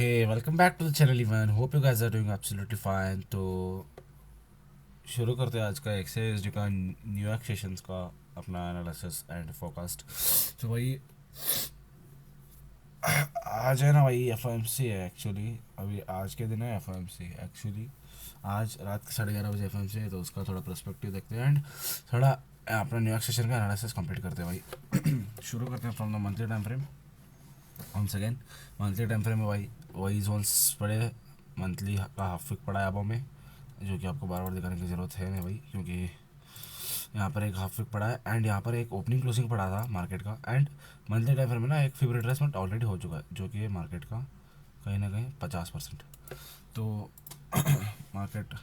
Hey, welcome back to the channel Ivan. Hope you guys are doing absolutely fine. तो शुरू करते हैं आज का एक्सरसाइज का न्यूयॉर्क सेशंस का अपना एनालिसिस एंड फोरकास्ट। तो भाई आज है ना भाई एफओएमसी है एक्चुअली। अभी आज के दिन है एफओएमसी एक्चुअली। आज रात के 11:30 बजे एफओएमसी है, तो उसका थोड़ा पर्सपेक्टिव देखते हैं एंड थोड़ा अपना न्यूयॉर्क सेशन का एनालिसिस कंप्लीट करते हैं भाई। शुरू करते हैं from the monthly time frame. Once again monthly time frame में भाई वही जोन्स पड़े। मंथली का हाफ वीक पड़ा है अब में, जो कि आपको बार बार दिखाने की ज़रूरत है नहीं भाई, क्योंकि यहाँ पर एक हाफ वीक पड़ा है एंड यहाँ पर एक ओपनिंग क्लोजिंग पड़ा था मार्केट का। एंड मंथली टाइम फ्रेम में ना एक फीवर रिट्रेसमेंट ऑलरेडी हो चुका है, जो कि मार्केट का कहीं ना कहीं 50%। तो मार्केट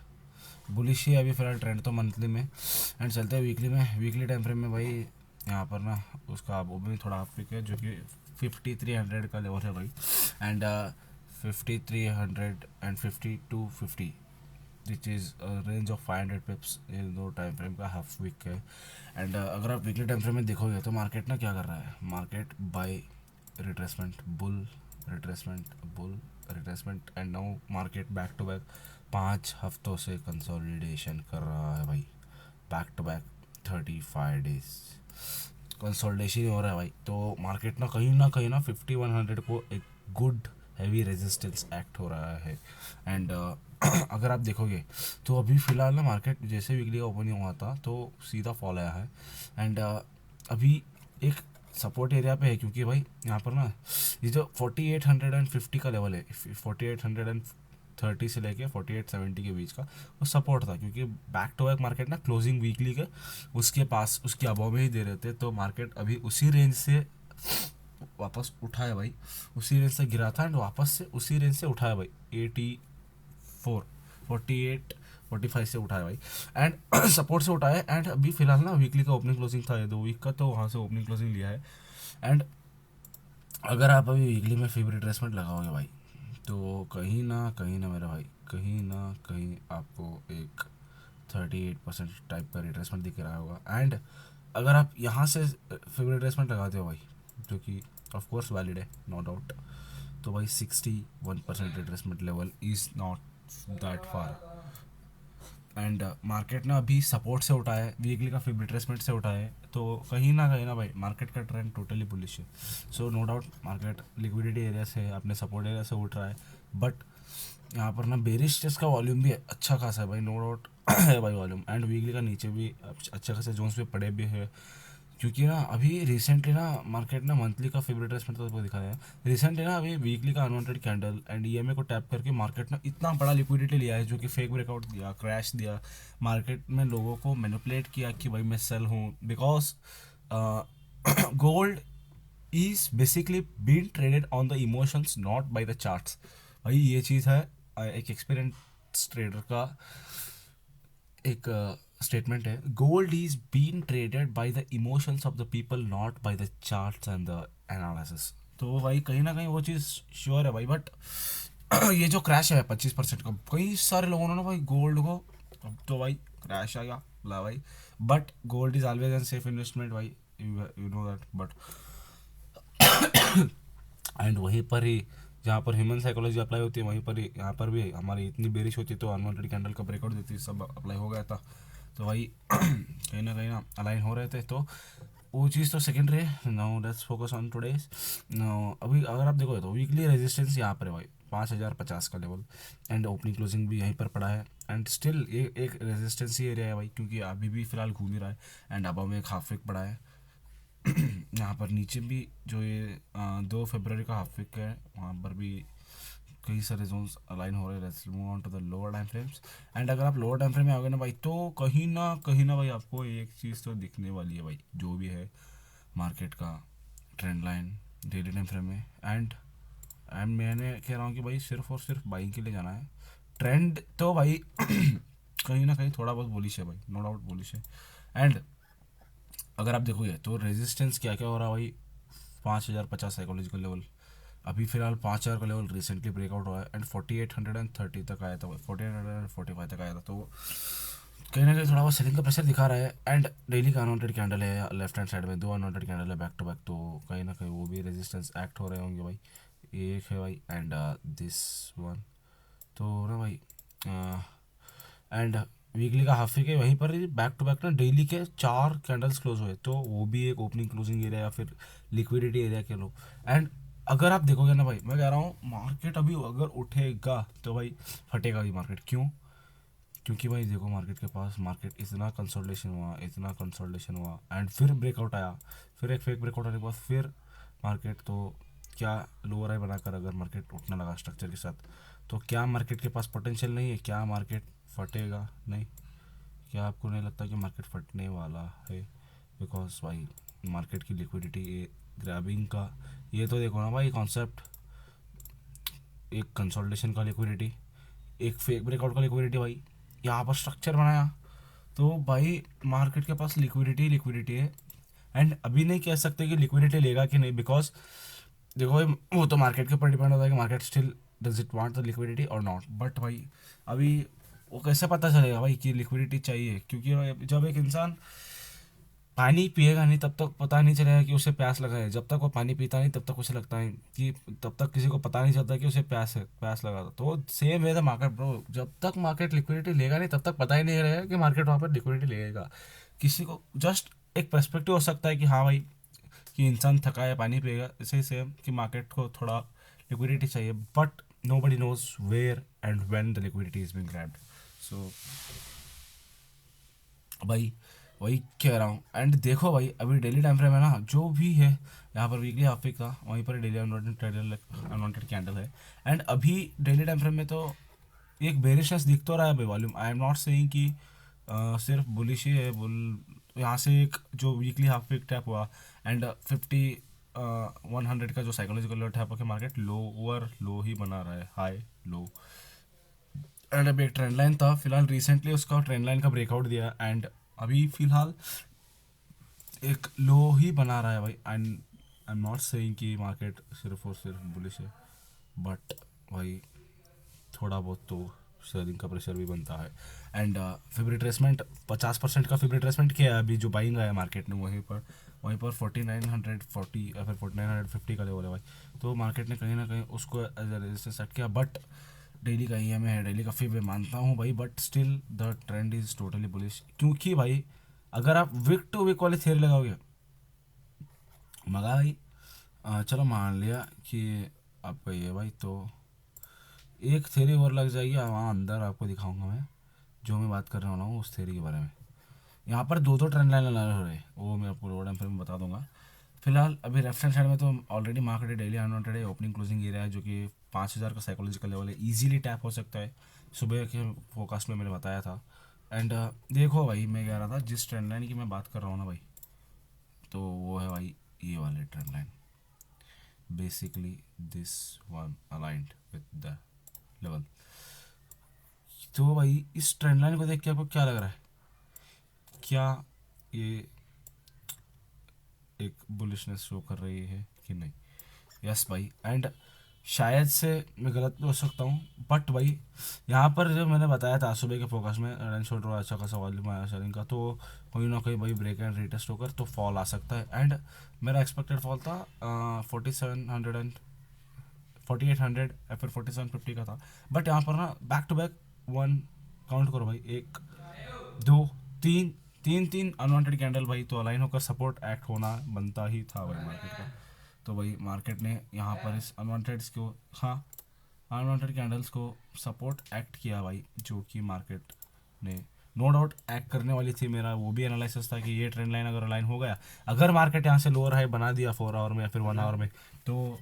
बुलिश ही है अभी फ़िलहाल ट्रेंड तो मंथली में। एंड चलते हैं वीकली में। वीकली टाइम फ्रेम में भाई यहाँ पर ना उसका वो भी थोड़ा हाफ वीक है, जो कि 5300 का लेवल है भाई। And 5300 and 5250 which is range of 500 pips इन दो टाइम फ्रेम का हाफ वीक है। एंड अगर आप वीकली टाइम फ्रेम में देखोगे तो मार्केट ना क्या कर रहा है, market by retracement bull retracement bull retracement and now market back to back 5 हफ्तों से कंसोलिडेशन कर रहा है भाई। Back to back 35 days consolidation हो रहा है भाई। तो मार्केट ना कहीं ना 5100 को एक गुड हैवी रेजिस्टेंस एक्ट हो रहा है। एंड अगर आप देखोगे तो अभी फ़िलहाल ना मार्केट जैसे वीकली का ओपनिंग हुआ था तो सीधा फॉल आया है। एंड अभी एक सपोर्ट एरिया पे है, क्योंकि भाई यहाँ पर ना ये जो 4850 का लेवल है, 4830 से लेके 4870 के बीच का वो सपोर्ट था, क्योंकि बैक टू बैक मार्केट ना क्लोजिंग वीकली के उसके पास उसके अबव में ही दे रहे थे। तो मार्केट अभी उसी रेंज से वापस उठा है भाई, उसी रेंज से गिरा था एंड वापस से उसी रेंज से उठा है भाई। 84 48 45 से उठाया भाई एंड सपोर्ट से उठाया। एंड अभी फिलहाल ना वीकली का ओपनिंग क्लोजिंग था ये 2 वीक का, तो वहाँ से ओपनिंग क्लोजिंग लिया है। एंड अगर आप अभी वीकली में फेवरेट रिट्रेसमेंट लगाओगे भाई, तो कहीं ना मेरा भाई कहीं ना कहीं आपको एक 38% टाइप का रिट्रेसमेंट दिख रहा होगा। एंड अगर आप यहाँ से फेवरेट रिट्रेसमेंट लगाते हो भाई, जो कि ऑफ कोर्स वैलिड है नो डाउट, तो भाई 61% retracement level is not that far. And market ना अभी सपोर्ट से उठा है, वीकली का फिब रिट्रेसमेंट से उठा है, तो कहीं ना भाई मार्केट का ट्रेंड टोटली बुलिश है। So no doubt market liquidity area से अपने सपोर्ट एरिया से उठ रहा है। बट यहाँ पर ना बेरिश टेस्ट का वॉल्यूम भी अच्छा खासा है भाई, नो डाउट है भाई वॉल्यूम। एंड वीकली का नीचे भी अच्छे खासे जोन्स पे पड़े भी है, क्योंकि ना अभी रिसेंटली ना मार्केट ना मंथली का फेवरेट रेस्टमेंट तो आपको दिखाया है, रिसेंटली ना अभी वीकली का अनवांटेड कैंडल एंड ईएमए को टैप करके मार्केट ना इतना बड़ा लिक्विडिटी लिया है, जो कि फेक ब्रेकआउट दिया, क्रैश दिया, मार्केट में लोगों को मैनिपुलेट किया कि भाई मैं सेल हूँ। Because gold is basically been traded on the emotions not by the charts. भाई ये चीज़ है एक एक्सपीरियंस ट्रेडर का एक स्टेटमेंट है, gold is been traded by the emotions of the people not by the charts and the analysis. तो भाई कहीं ना कहीं वो चीज़ श्योर है भाई। बट ये जो क्रैश है 25% का, कई सारे लोगों ने ना भाई गोल्ड को, अब तो भाई क्रैश आ गया ला भाई, but gold is always an safe investment भाई, you know that. But and वहीं पर ही जहाँ पर ह्यूमन साइकोलॉजी अप्लाई होती है, वहीं पर ही यहाँ पर भी हमारी इतनी बेरिश होती है, तो अनवांटेड कैंडल का ब्रेकआउट देती है, सब अप्लाई हो गया था। तो भाई कहीं ना अलाइन हो रहे थे, तो वो चीज़ तो सेकेंडरी है। Now let's focus on today's. Now अभी अगर आप देखोगे तो वीकली रेजिस्टेंस यहाँ पर है भाई 5050 का लेवल, एंड ओपनिंग क्लोजिंग भी यहीं पर पड़ा है। एंड स्टिल ये एक रेजिस्टेंस ही एरिया है भाई, क्योंकि अभी भी फिलहाल घूम ही रहा है। एंड अब में एक हाफ वीक पड़ा है। यहाँ पर नीचे भी जो ये 2 फरवरी का हाफ वीक है, वहाँ पर भी कई सारे जोन्स अलाइन हो रहे हैं। Let's move on to the lower time frames. And अगर आप लोअर टाइम फ्रेम में आओगे ना भाई, तो कहीं ना भाई आपको एक चीज़ तो दिखने वाली है भाई, जो भी है मार्केट का trend line daily time frame में। एंड मैंने कह रहा हूँ कि भाई सिर्फ और सिर्फ बाइंग के लिए जाना है। ट्रेंड तो भाई कहीं ना कहीं थोड़ा बहुत बुलिश है भाई, नो डाउट बुलिश है। एंड अगर आप देखोगे तो रेजिस्टेंस क्या क्या हो रहा है भाई, 5050 साइकोलॉजिकल लेवल, अभी फिलहाल 5000 का लेवल रिसेंटली ब्रेकआउट हुआ है। एंड 4830 तक आया था, 4845 तक आया था, तो कहीं ना कहीं थोड़ा बहुत सेलिंग का प्रेशर दिखा रहा है। एंड डेली का अनवांटेड कैंडल है लेफ्ट हैंड साइड में, 2 अनवांटेड कैंडल है बैक टू बैक, तो कहीं ना कहीं वो भी रेजिस्टेंस एक्ट हो रहे होंगे भाई। ये एक है भाई, एंड दिस वन। तो ना भाई एंड वीकली का हाफ के वहीं पर बैक टू बैक ना डेली के 4 कैंडल्स क्लोज हुए, तो वो भी एक ओपनिंग क्लोजिंग एरिया या फिर लिक्विडिटी एरिया के लो। एंड अगर आप देखोगे ना भाई, मैं कह रहा हूँ मार्केट अभी अगर उठेगा तो भाई फटेगा भी मार्केट। क्यों? क्योंकि भाई देखो मार्केट के पास, मार्केट इतना कंसोलिडेशन हुआ, इतना कंसोलिडेशन हुआ, एंड फिर ब्रेकआउट आया, फिर एक फेक ब्रेकआउट आने के बाद फिर मार्केट तो क्या लोअर हाई बनाकर अगर मार्केट उठने लगा स्ट्रक्चर के साथ, तो क्या मार्केट के पास पोटेंशियल नहीं है? क्या मार्केट फटेगा नहीं? क्या आपको नहीं लगता कि मार्केट फटने वाला है? बिकॉज भाई मार्केट की लिक्विडिटी ग्रैबिंग का, ये तो देखो ना भाई कॉन्सेप्ट, एक कंसोलिडेशन का लिक्विडिटी, एक फेक ब्रेकआउट का लिक्विडिटी भाई, यहाँ पर स्ट्रक्चर बनाया, तो भाई मार्केट के पास लिक्विडिटी लिक्विडिटी है। एंड अभी नहीं कह सकते कि लिक्विडिटी लेगा कि नहीं, बिकॉज देखो भाई वो तो मार्केट के ऊपर डिपेंड होता है कि market still does it want the liquidity और नॉट। बट भाई अभी वो कैसे पता चलेगा भाई कि लिक्विडिटी चाहिए? क्योंकि जब एक इंसान पानी पिएगा नहीं तब तक पता नहीं चलेगा कि उसे प्यास लगा है। जब तक वो पानी पीता नहीं तब तक उसे लगता है कि, तब तक किसी को पता नहीं चलता कि उसे प्यास है, प्यास लगा था। तो same way the market bro, जब तक मार्केट लिक्विडिटी लेगा नहीं तब तक पता ही नहीं रहेगा कि मार्केट वहाँ पर लिक्विडिटी लेगा। किसी को जस्ट एक पर्सपेक्टिव हो सकता है कि हाँ भाई कि इंसान थका है पानी पिएगा, इसे सेम कि मार्केट को थोड़ा लिक्विडिटी चाहिए, but nobody knows where and when the liquidity is being grabbed. So भाई वही कह रहा हूँ। एंड देखो भाई अभी डेली टाइम फ्रेम है ना जो भी है, यहाँ पर वीकली हाफ वीक था, वहीं पर डेली अनवांटेड कैंडल है। एंड अभी डेली टाइम फ्रेम में तो एक बेरिशनेस दिख तो रहा है भाई volume. I am not saying कि सिर्फ बुलिश ही है। बुल यहाँ से एक जो वीकली हाफ वीक टैप हुआ, एंड 100 का जो साइकोलॉजिकल लो टैप होकर मार्केट लोअर लो ही बना रहा है, हाई लो। एंड अभी एक ट्रेंड लाइन था, फिलहाल रिसेंटली उसका ट्रेंड लाइन का ब्रेकआउट दिया, एंड अभी फिलहाल एक लो ही बना रहा है भाई। And I am not saying कि मार्केट सिर्फ और सिर्फ बुलिश है, बट भाई थोड़ा बहुत तो सेलिंग का प्रेशर भी बनता है। एंड फिर रिट्रेसमेंट 50% का फिर रिट्रेसमेंट किया है अभी जो बाइंग आया मार्केट ने, वहीं पर 4940 या फिर 4950 का लेवल है भाई। तो मार्केट ने कहीं ना कहीं उसको एज ए रेजिस्टेंस सेट किया, बट डेली का ई है, डेली का फिर मैं मानता हूँ भाई, but still the trend is totally bullish. क्योंकि भाई अगर आप वीक टू वीक वाले थ्योरी लगाओगे, मगा भाई चलो मान लिया कि आपका ये भाई, तो एक थ्योरी और लग जाएगी वहाँ अंदर, आपको दिखाऊंगा मैं जो मैं बात कर रहा हूँ उस थ्योरी के बारे में। यहाँ पर दो ट्रेंड लाइन लगा हो रहे हैं, वो मैं आपको रोड एंड में बता दूंगा। फिलहाल अभी लेफ्ट हैंड साइड में तो ऑलरेडी मार्केट डेली अनवांटेड है, ओपनिंग क्लोजिंग एरिया है जो कि 5000 का साइकोलॉजिकल लेवल है, इजीली टैप हो सकता है। सुबह के फोकास्ट में मैंने बताया था। एंड देखो भाई मैं कह रहा था जिस ट्रेंड लाइन की मैं बात कर रहा हूँ ना भाई, तो वो है भाई ये वाले trend line, basically this one aligned with the level. तो भाई इस ट्रेंड लाइन को देख के आपको क्या लग रहा है? क्या ये एक बुलिशनेस शो कर रही है कि नहीं? यस भाई। एंड शायद से मैं गलत भी हो सकता हूँ, बट भाई यहाँ पर जो मैंने बताया था सुबह के फोकस में रन शॉट और अच्छा खासा वॉल्यूम आया सेलिंग का, तो कहीं ना कहीं भाई ब्रेक एंड रिटेस्ट होकर तो फॉल आ सकता है। एंड मेरा एक्सपेक्टेड फॉल था 4700 एंड 4800 या फिर 4750 का था। बट यहाँ पर ना back to back one, count करो भाई, एक दो तीन, तीन अनवांटेड कैंडल भाई, तो अलाइन होकर सपोर्ट एक्ट होना बनता ही था भाई मार्केट का। तो भाई मार्केट ने यहाँ पर इस अनवांटेड्स को, हाँ अनवांटेड कैंडल्स को सपोर्ट एक्ट किया भाई, जो कि मार्केट ने नो डाउट एक्ट करने वाली थी। मेरा वो भी एनालिसिस था कि ये ट्रेंड लाइन अगर अलाइन हो गया, अगर मार्केट यहाँ से लोअर हाई बना दिया 4 आवर में या फिर 1 आवर में, तो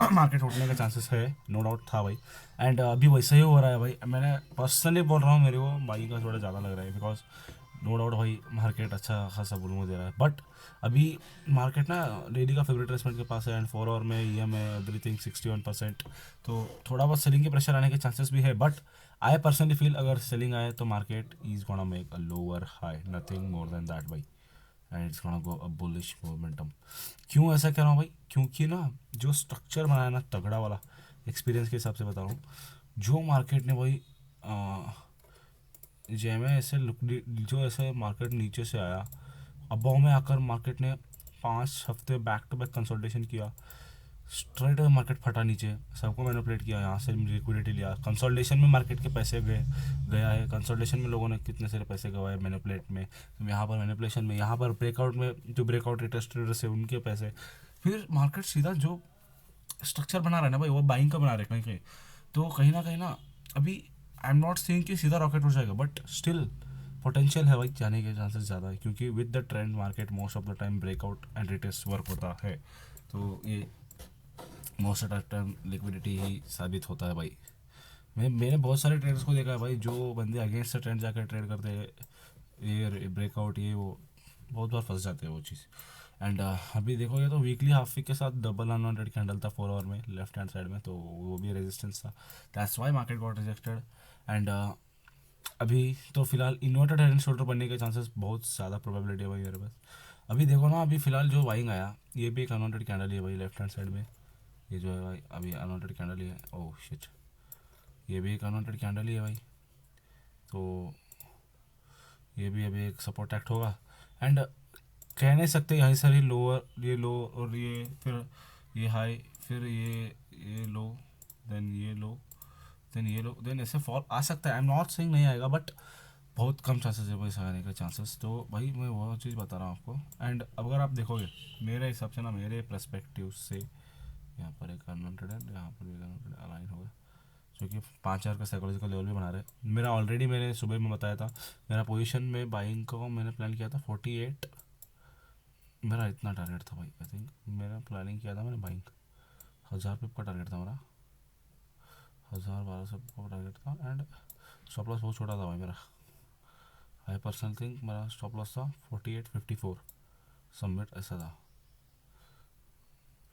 मार्केट उठने का चांसेस है, नो डाउट था भाई। एंड अभी वैसा ही हो रहा है भाई। मैंने पर्सनली बोल रहा हूँ, मेरे को बाई का थोड़ा ज़्यादा लग रहा है, बिकॉज नो डाउट भाई मार्केट अच्छा खासा बुलमो दे रहा है। बट अभी मार्केट ना डेली का फेवरेट रेसमेंट के पास है, एंड 4 आवर में ई एम है एवरीथिंग 61%, तो थोड़ा बहुत सेलिंग की प्रेशर आने के चांसेस भी है। बट आई पर्सनली फील अगर सेलिंग आए तो market is gonna make a lower high, nothing more than that भाई, and it's gonna go a bullish momentum. क्यों ऐसा कह रहा हूँ भाई? क्योंकि ना जो स्ट्रक्चर बनाया ना तगड़ा वाला, एक्सपीरियंस के हिसाब से बता रहा हूँ, जो मार्केट ने भाई जैमे ऐसे लुक, जो ऐसे मार्केट नीचे से आया, अबाव में आकर मार्केट ने 5 हफ्ते बैक टू बैक कंसोलिडेशन किया, स्ट्रेट मार्केट फटा नीचे, सबको मैनिपुलेट किया, यहाँ से लिक्विडिटी लिया, कंसोलिडेशन में मार्केट के पैसे गया है, कंसोलिडेशन में लोगों ने कितने सारे पैसे गवाए मैनिपुलेट में, यहाँ पर मैनिपुलेशन में, यहाँ पर ब्रेकआउट में जो ब्रेकआउट ट्रेडर्स है उनके पैसे, फिर मार्केट सीधा जो स्ट्रक्चर बना रहा है ना भाई वो बाइंग का बना रहे कहीं कहीं, तो कहीं ना अभी आई एम नॉट सेइंग कि सीधा रॉकेट हो जाएगा, बट स्टिल पोटेंशियल है भाई, जाने के चांसेस ज़्यादा है, क्योंकि with the trend market most of the time breakout and retest work होता है, तो ये most of the time liquidity ही साबित होता है भाई। मैंने बहुत सारे ट्रेडर्स को देखा है भाई, जो बंदे अगेंस्ट द ट्रेंड जाकर ट्रेड करते हैं, ये ब्रेकआउट ये वो बहुत बार फंस जाते हैं वो चीज़। एंड अभी देखोगे तो वीकली हाफ वीक के साथ डबल 100 कैंडल था 4 आवर में लेफ्ट हैंड साइड में, तो वो भी रेजिस्टेंस था, that's why market got rejected. And अभी तो फिलहाल इन्वर्टेड हेड एंड शोल्डर बनने के चांसेस बहुत ज़्यादा प्रोबेबिलिटी है भाई मेरे पास। अभी देखो ना, अभी फिलहाल जो बाइंग आया ये भी एक अनवांटेड कैंडल ही है भाई लेफ्ट हैंड साइड में, ये जो है भाई अभी अनवांटेड कैंडल ही है, ओह शिट, ये भी एक अनवांटेड कैंडल ही है भाई, तो ये भी अभी एक सपोर्ट एक्ट होगा। एंड कह नहीं सकते यहाँ सारी लोअर, ये लो और ये फिर ये हाई, फिर ये लो, देन ये लो, देन ये लो, देन ऐसे फॉल आ सकता है, आई एम नॉट सेइंग नहीं आएगा, बट बहुत कम चांसेस है भाई आने के चांसेस, तो भाई मैं वो चीज़ बता रहा हूँ आपको। एंड अगर आप देखोगे मेरे हिसाब से ना, मेरे पर्सपेक्टिव से यहाँ पर एक अनवांटेड है, यहाँ पर भी अनवांटेड अलाइन होगा, क्योंकि 5,000 का साइकोलॉजिकल लेवल भी बना रहे हैं। मेरा ऑलरेडी मैंने सुबह में बताया था, मेरा पोजीशन में बाइंग को मैंने प्लान किया था 48, मेरा इतना टारगेट था भाई, आई थिंक मेरा प्लानिंग किया था मैंने बाइंग 1000 पिप का टारगेट था मेरा, 1000-1200 पिप का टारगेट था। एंड स्टॉप लॉस बहुत छोटा था भाई मेरा, आई पर्सनल थिंक मेरा स्टॉप लॉस था 48-54 सबमिट ऐसा था,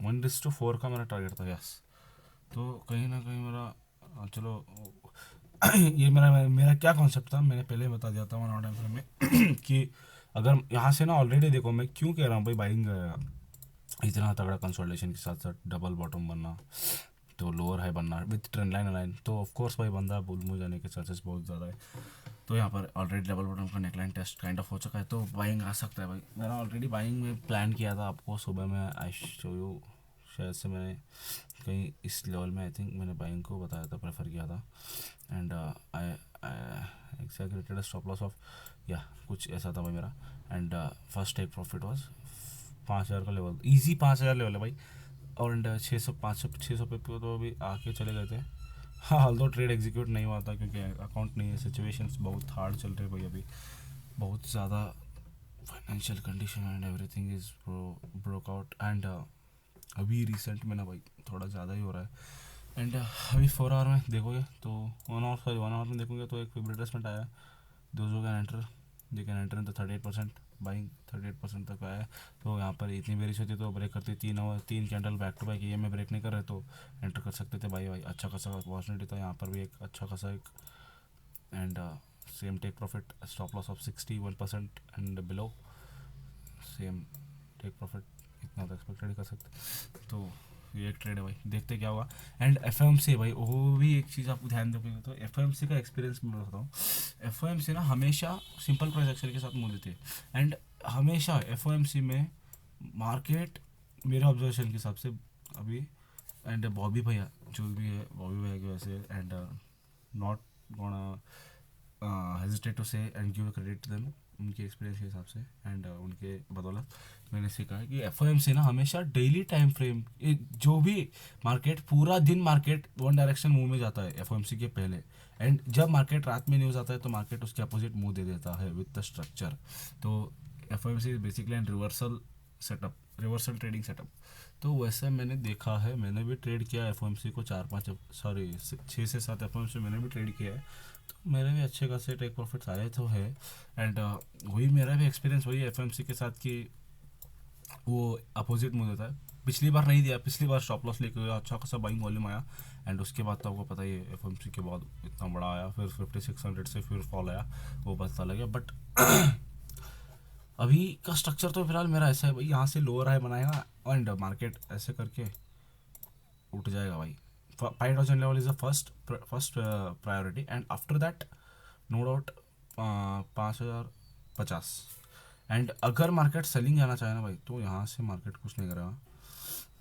1:4 का मेरा टारगेट था, यस। तो कहीं ना कहीं मेरा चलो ये मेरा मेरा क्या कॉन्सेप्ट था, मैंने पहले बता दिया था वन टाइम फ्रेम में कि अगर यहाँ से ना ऑलरेडी देखो मैं क्यों कह रहा हूँ भाई बाइंग, इतना तगड़ा कंसोलिडेशन के साथ साथ डबल बॉटम बनना, तो लोअर हाई बनना विथ ट्रेंड लाइन अलाइन, तो ऑफकोर्स भाई बंदा बुल मुँह जाने के चांसेस बहुत ज़्यादा है। तो यहाँ पर ऑलरेडी डबल बॉटम का नेकलाइन टेस्ट काइंड ऑफ हो चुका है, तो बाइंग आ सकता है भाई। मैंने ऑलरेडी बाइंग में प्लान किया था आपको सुबह में, आई शो यू, शायद से मैंने कहीं इस लेवल में आई थिंक मैंने बाइंग को बताया था, प्रेफर किया था। And I exaggerated stop loss of या कुछ ऐसा था भाई मेरा। And first take profit was 5,000 का लेवल, इजी 5,000 लेवल है भाई। और 600 पे तो अभी आके चले गए थे। हाँ, हाल तो ट्रेड एग्जीक्यूट नहीं हुआ था क्योंकि अकाउंट नहीं है, सिचुएशंस बहुत हार्ड चल रहे भाई अभी, बहुत ज़्यादा financial condition and everything is broke out. And अभी रिसेंट में ना भाई थोड़ा ज़्यादा ही हो रहा है। एंड अभी 4 आवर में देखोगे तो 1 आवर में देखोगे तो एक रिट्रेसमेंट आया, दो दे कैन एंटर इन तो 38% बाइंग 38% तक आया। तो यहाँ पर इतनी बेरिश होती तो ब्रेक करती, 3 कैंडल बैक टू बैक, ये में ब्रेक नहीं कर रहे तो एंटर कर सकते थे भाई अच्छा खासा अपॉर्चुनिटी था यहाँ पर भी, एक अच्छा खासा एक। And same take profit, stop loss of 61% and below, same take profit, इतना तो एक्सपेक्टेड कर सकते। तो ये एक ट्रेड है भाई, देखते क्या हुआ। एंड एफओएमसी भाई, वो भी एक चीज़ आपको ध्यान दोगे तो एफओएमसी का एक्सपीरियंस मैं बताता हूँ। एफओएमसी ना हमेशा सिंपल प्राइस एक्शन के साथ मूव देते हैं। एंड हमेशा एफओएमसी में मार्केट मेरे ऑब्जर्वेशन के हिसाब से अभी, एंड बॉबी भैया जो भी है, बॉबी भैया की वजह से, and not gonna hesitate to say and give credit to them, उनके एक्सपीरियंस के हिसाब से एंड उनके बदौलत मैंने सीखा है कि एफओएमसी ना हमेशा डेली टाइम फ्रेम, जो भी मार्केट पूरा दिन मार्केट वन डायरेक्शन मूव में जाता है एफओएमसी के पहले, एंड जब मार्केट रात में न्यूज़ आता है तो मार्केट उसके अपोजिट मूव दे देता है विद द स्ट्रक्चर। तो FOMC is basically and reversal setup, reversal trading setup. तो वैसे मैंने देखा है, मैंने भी ट्रेड किया एफओएमसी को 6 से 7 एफओएमसी मैंने भी ट्रेड किया है, तो मेरे भी अच्छे खासे टेक प्रॉफिट्स आए तो है। एंड वही मेरा भी एक्सपीरियंस वही एफओएमसी के साथ कि वो अपोजिट मूव देता है। पिछली बार नहीं दिया, पिछली बार स्टॉप लॉस लेके गया, अच्छा खासा बाइंग वॉल्यूम आया, एंड उसके बाद तो आपको पता ही है एफओएमसी के बाद इतना बड़ा आया, फिर 5600 से फिर फॉल आया, वो पता लगा। बट अभी का स्ट्रक्चर तो फिलहाल मेरा ऐसा है भाई, यहाँ से लोअर हाई बनाएगा एंड मार्केट ऐसे करके उठ जाएगा भाई। 5,000 level is the first priority, and after that no doubt 5,050, and अगर मार्केट सेलिंग जाना चाहे ना भाई, तो यहाँ से मार्केट कुछ नहीं करेगा,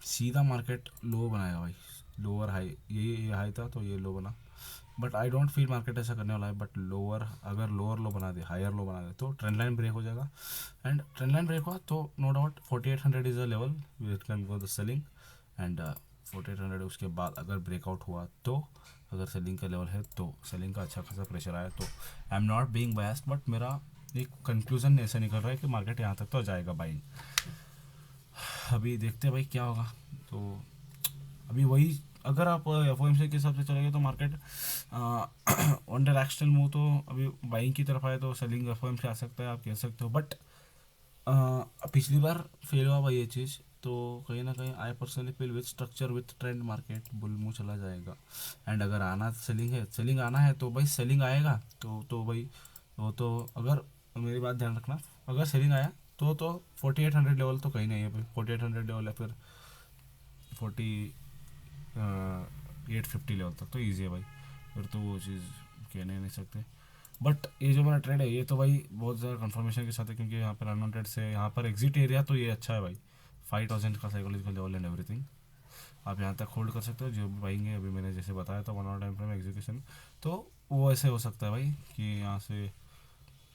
सीधा मार्केट लो बनाएगा भाई, लोअर हाई, ये हाई था तो ये लो बना, but I don't feel market ऐसा करने वाला है। बट लोअर, अगर लोअर लो बना दे, हायर लो बना दे, तो ट्रेंड लाइन ब्रेक हो जाएगा। एंड ट्रेंड लाइन ब्रेक हुआ तो no doubt 4800 is a level which can go the selling. And 4800 उसके बाद अगर ब्रेकआउट हुआ तो, अगर सेलिंग का लेवल है तो, सेलिंग का अच्छा खासा प्रेशर आया तो, I am not being biased, but मेरा एक कंक्लूजन ऐसे निकल रहा है कि मार्केट यहाँ तक तो जाएगा बाइंग। अभी देखते हैं भाई क्या होगा। तो अभी वही, अगर आप एफ के हिसाब से चलेंगे तो मार्केट ऑन डायरेक्शनल मूव, तो अभी बाइंग की तरफ आए तो सेलिंग एफ से आ सकता है, आप कह सकते हो। बट पिछली बार फेल हुआ भाई ये चीज़, तो कहीं ना कहीं आई personally feel with structure with trend market bull move चला जाएगा। एंड अगर आना सेलिंग है, सेलिंग आना है तो भाई सेलिंग आएगा, तो भाई वो तो, अगर मेरी बात ध्यान रखना, अगर सेलिंग आया तो 4800 लेवल तो कहीं नहीं है भाई, 4800 लेवल है, फिर 4850 लेवल तक तो ईजी है भाई, फिर तो वो चीज़ कहने नहीं सकते। बट ये जो मेरा ट्रेड है ये तो भाई बहुत ज़्यादा कंफर्मेशन के साथ है, क्योंकि यहाँ पर अनवांटेड से यहाँ पर एग्जिट एरिया तो ये अच्छा है भाई, 5000 का साइकोलॉजिकल लेवल एंड एवरीथिंग, आप यहाँ तक होल्ड कर सकते हो। जो भी बाइंग है, अभी मैंने जैसे बताया था 1 आवर टाइम फ्रेम एग्जीक्यूशन, तो वो ऐसे हो सकता है भाई कि यहाँ से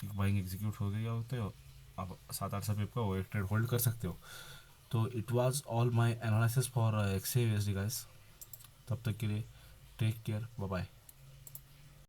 बाइंग एग्जीक्यूट हो गया होते हो, आप 700-800 पिप का वो एक ट्रेड होल्ड कर सकते हो। तो it was all my analysis for x USD guys. तब तक के लिए टेक केयर, बाय बाय।